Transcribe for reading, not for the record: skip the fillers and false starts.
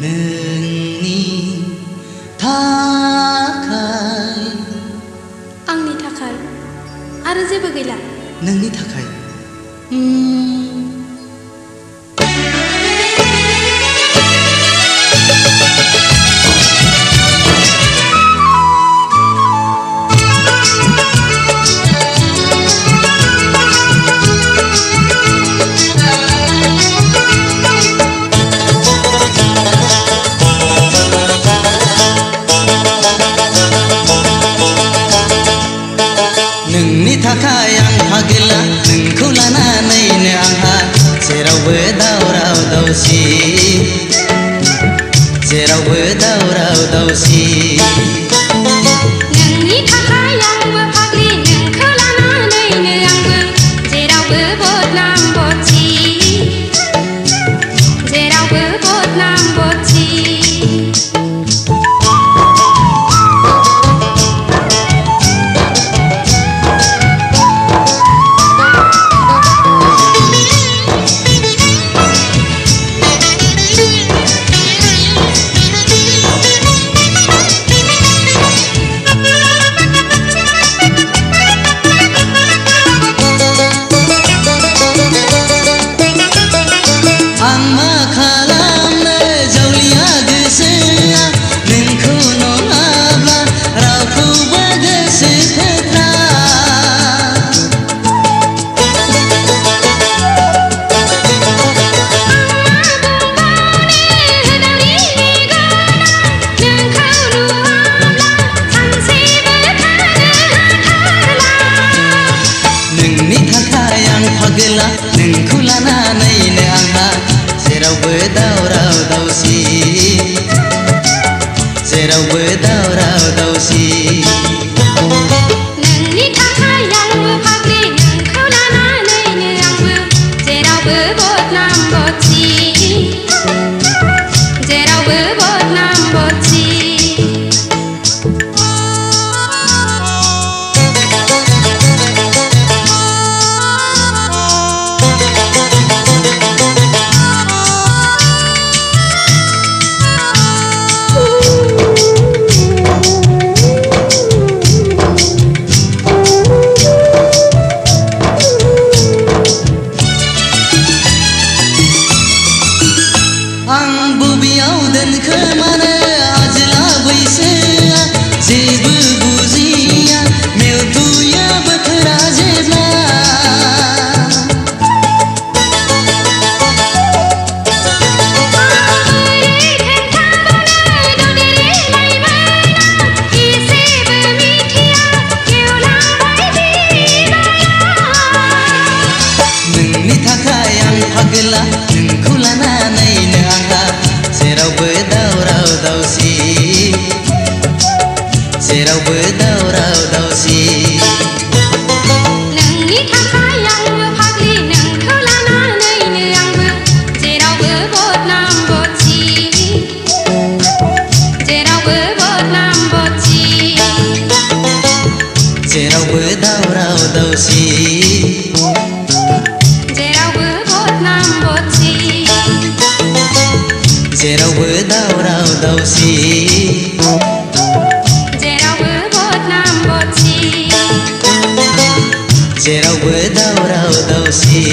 नोंनि थाखाय आंनि थाखाय आरो जेबो गैला नोंनि थाखाय नोंनि थाखाय आंहा गैला नोंखौ लानानैनो आंहा जेरावबो दावराव दावसि जेरावबो दावराव दावसि नोंनि थाखाय आंबो फाग्लि नोंखौ लानानैनो आंबो जेरावबो बदनाम बदसि जेरावबो बदनाम बदसि फागला नोंखौ लानानैनो आंहा जेरावबो दावराव दावसि जेरावबो दावराव दावसि नोंनि थाखाय आंबो फाग्लि नोंखौ लानानैनो आंबो जेरावबो बदनाम बदसि जेरावबो बदनाम बदसि आं बबेयाव दोनखोमानो आजोला बैसोआ जेबो बुजिया मेवथुयो बोथोरा जेब्ला नोंनि थाखाय आं फागला नोंखौ लानानैनो आंहा जेरावबो दावराव दावसि जेरावबो दावराव दावसि नोंनि थाखाय आंबो फाग्लि नोंखौ लानानैनो आंबो जेरावबो बदनाम बदसि जेरावबो बदनाम बदसि जेरावबो दावराव दावसि जेरावबो बदनाम बदसि जेरावबो दावराव दावसि जेरावबो बदनाम बदसि जेरावबो दावराव दावसि